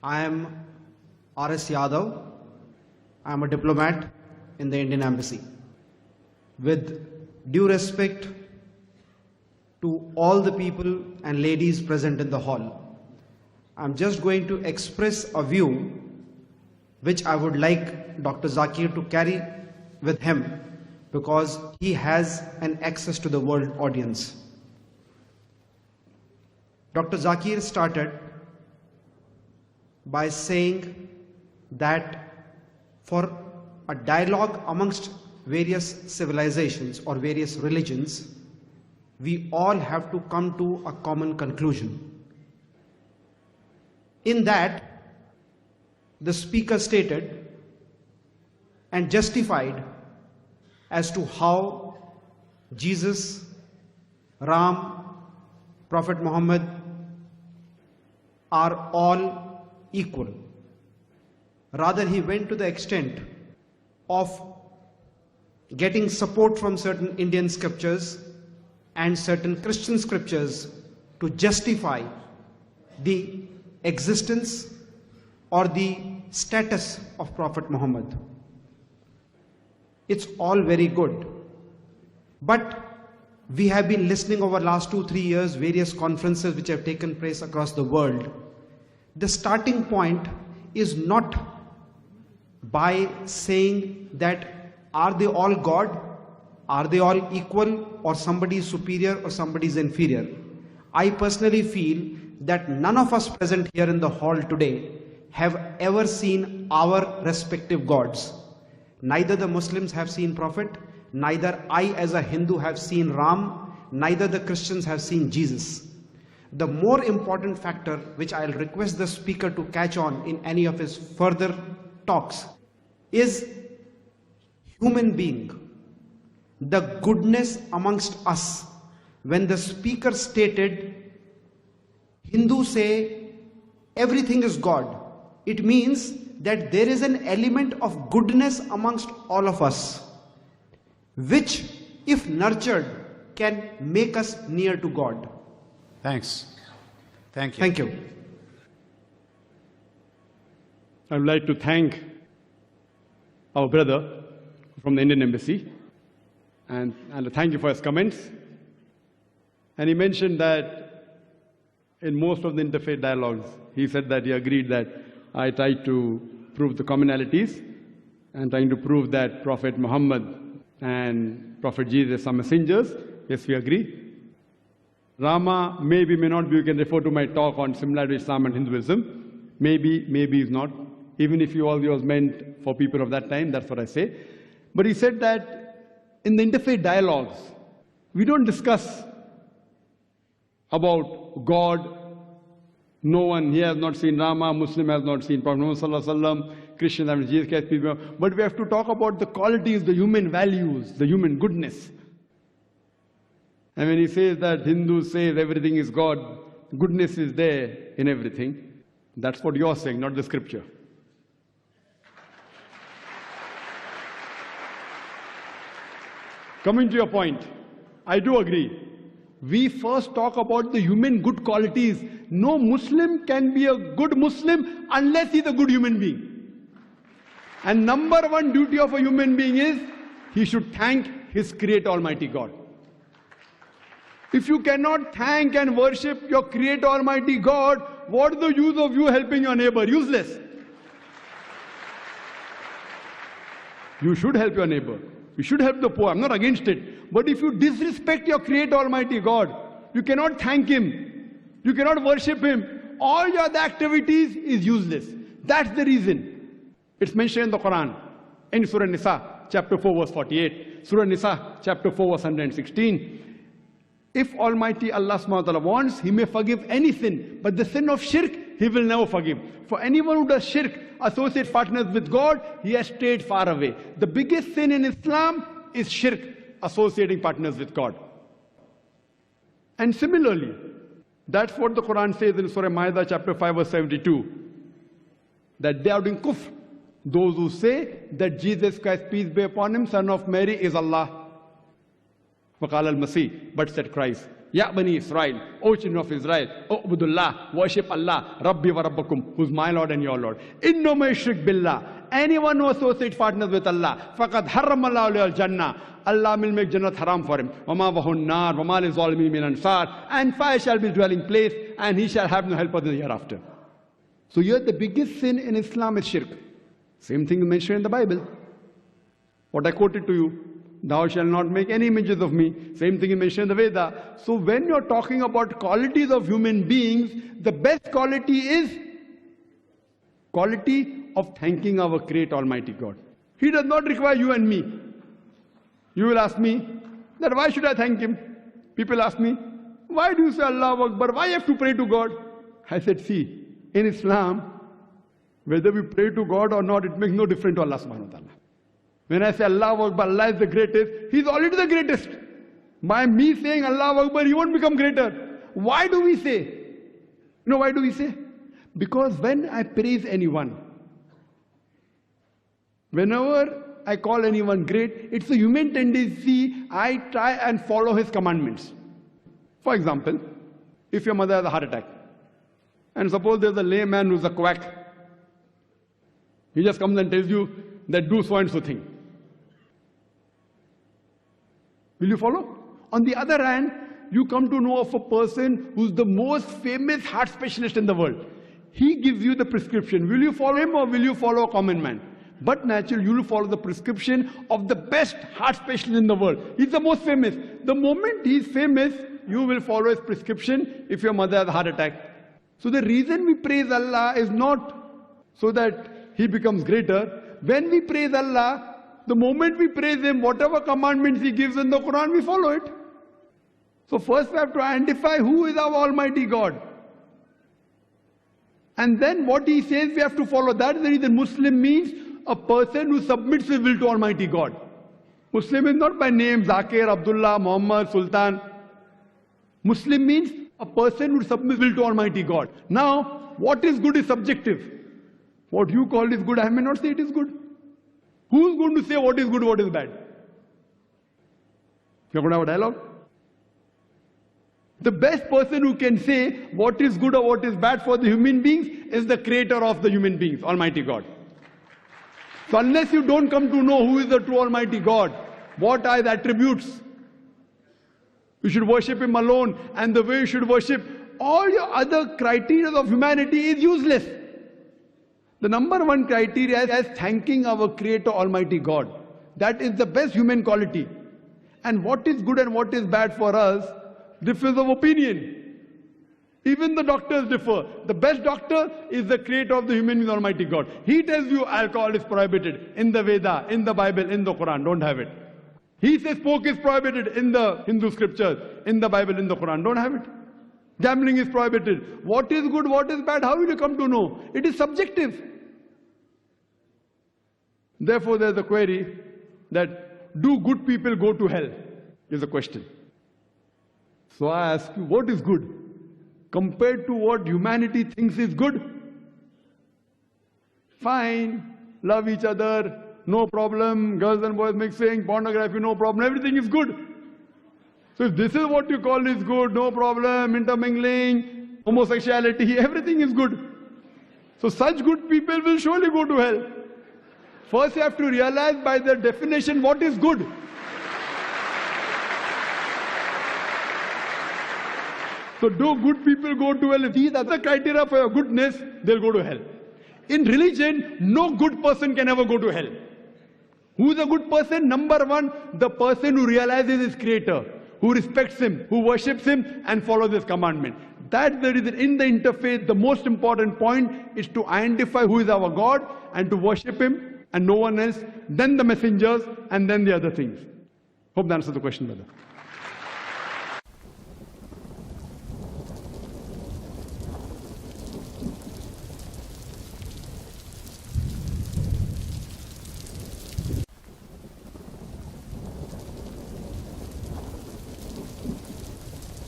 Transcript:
I am R.S. Yadav. I am a diplomat in the Indian Embassy. With due respect to all the people and ladies present in the hall, I am just going to express a view which I would like Dr. Zakir to carry with him because he has an access to the world audience. Dr. Zakir started by saying that for a dialogue amongst various civilizations or various religions, we all have to come to a common conclusion. In that, the speaker stated and justified as to how Jesus, Ram, Prophet Muhammad are all equal. Rather, he went to the extent of getting support from certain Indian scriptures and certain Christian scriptures to justify the existence or the status of Prophet Muhammad. It's all very good. But we have been listening over the last 2-3 years, various conferences which have taken place across the world. The starting point is not by saying that are they all God, are they all equal, or somebody is superior or somebody is inferior. I personally feel that none of us present here in the hall today have ever seen our respective gods. Neither the Muslims have seen Prophet, neither I as a Hindu have seen Ram, neither the Christians have seen Jesus. The more important factor which I'll request the speaker to catch on in any of his further talks is human being, the goodness amongst us. When the speaker stated, Hindus say everything is God, it means that there is an element of goodness amongst all of us, which, if nurtured, can make us near to God. Thanks. Thank you. Thank you. I would like to thank our brother from the Indian Embassy and thank you for his comments. And he mentioned that in most of the interfaith dialogues, he said that he agreed that I tried to prove the commonalities and trying to prove that Prophet Muhammad and Prophet Jesus are messengers. Yes, we agree. Rama may not be, you can refer to my talk on similarity of Islam and Hinduism. Maybe is not. Even if all was meant for people of that time, that's what I say. But he said that in the interfaith dialogues, we don't discuss about God. No one here has not seen Rama, Muslim has not seen Prophet Muhammad Sallallahu Alaihi Wasallam, Christian has Jesus Christ, but we have to talk about the qualities, the human values, the human goodness. And when he says that Hindus say everything is God, goodness is there in everything, that's what you're saying, not the scripture. Coming to your point, I do agree. We first talk about the human good qualities. No Muslim can be a good Muslim unless he's a good human being. And number one duty of a human being is he should thank his Creator Almighty God. If you cannot thank and worship your Creator Almighty God, what is the use of you helping your neighbor? Useless. You should help your neighbor. You should help the poor. I'm not against it. But if you disrespect your Creator Almighty God, you cannot thank Him. You cannot worship Him. All your other activities is useless. That's the reason. It's mentioned in the Quran. In Surah Nisa, chapter 4, verse 48. Surah Nisa, chapter 4, verse 116. If Almighty Allah subhanahu wa ta'ala wants, He may forgive any sin. But the sin of shirk, He will never forgive. For anyone who does shirk, associate partners with God, he has stayed far away. The biggest sin in Islam is shirk, associating partners with God. And similarly, that's what the Quran says in Surah Ma'idah chapter 5 verse 72. That they are doing kufr. Those who say that Jesus Christ, peace be upon him, son of Mary, is Allah. Waqala al-Masih, but said Christ. Ya Bani Israel, O children of Israel, Ubudullah, worship Allah, Rabbi wa Rabbakum, who's my Lord and your Lord. Inno may shirk billah. Anyone who associates partners with Allah, faqad harram Allah al Jannah. Allah will make Jannat haram for him. Wama vahun nar, wama li zalimin min ansar. And fire shall be his dwelling place, and he shall have no help of the hereafter. So here the biggest sin in Islam is shirk. Same thing mentioned in the Bible. What I quoted to you. Thou shalt not make any images of me. Same thing is mentioned in the Veda. So when you're talking about qualities of human beings, the best quality is quality of thanking our great Almighty God. He does not require you and me. You will ask me that why should I thank him? People ask me, why do you say Allahu Akbar? Why you have to pray to God? I said, see, in Islam, whether we pray to God or not, it makes no difference to Allah subhanahu wa ta'ala. When I say Allahu Akbar, Allah is the greatest, He's already the greatest. By me saying Allahu Akbar, He won't become greater. Why do we say? You know why do we say? Because when I praise anyone, whenever I call anyone great, it's a human tendency, I try and follow his commandments. For example, if your mother has a heart attack, and suppose there's a layman who's a quack, he just comes and tells you that do so and so thing. Will you follow? On the other hand, you come to know of a person who's the most famous heart specialist in the world. He gives you the prescription. Will you follow him or will you follow a common man? But naturally, you will follow the prescription of the best heart specialist in the world. He's the most famous. The moment he's famous, you will follow his prescription if your mother has a heart attack. So the reason we praise Allah is not so that He becomes greater. When we praise Allah, the moment we praise Him, whatever commandments He gives in the Quran, we follow it. So first we have to identify who is our Almighty God. And then what He says we have to follow. That is the reason Muslim means a person who submits his will to Almighty God. Muslim is not by name, Zakir, Abdullah, Muhammad, Sultan. Muslim means a person who submits his will to Almighty God. Now, what is good is subjective. What you call is good, I may not say it is good. Who's going to say what is good, what is bad? You're going to have a dialogue? The best person who can say what is good or what is bad for the human beings is the creator of the human beings, Almighty God. So unless you don't come to know who is the true Almighty God, what are His attributes, you should worship Him alone, and the way you should worship, all your other criteria of humanity is useless. The number one criteria is thanking our Creator Almighty God. That is the best human quality. And what is good and what is bad for us differs of opinion. Even the doctors differ. The best doctor is the creator of the human being, Almighty God. He tells you alcohol is prohibited in the Veda, in the Bible, in the Quran. Don't have it. He says pork is prohibited in the Hindu scriptures, in the Bible, in the Quran. Don't have it. Gambling is prohibited. What is good, what is bad, how will you come to know? It is subjective. Therefore, there's a query that do good people go to hell? Is a question. So I ask you, what is good? Compared to what humanity thinks is good? Fine, love each other, no problem, girls and boys mixing, pornography, no problem, everything is good. So if this is what you call is good, no problem, intermingling, homosexuality, everything is good. So such good people will surely go to hell. First you have to realize by the definition what is good. So do good people go to hell? If these are the criteria for your goodness, they'll go to hell. In religion, no good person can ever go to hell. Who is a good person? Number one, the person who realizes his creator, who respects him, who worships him and follows his commandment. That's the reason in the interfaith, the most important point is to identify who is our God and to worship him and no one else, then the messengers and then the other things. Hope that answers the question, brother.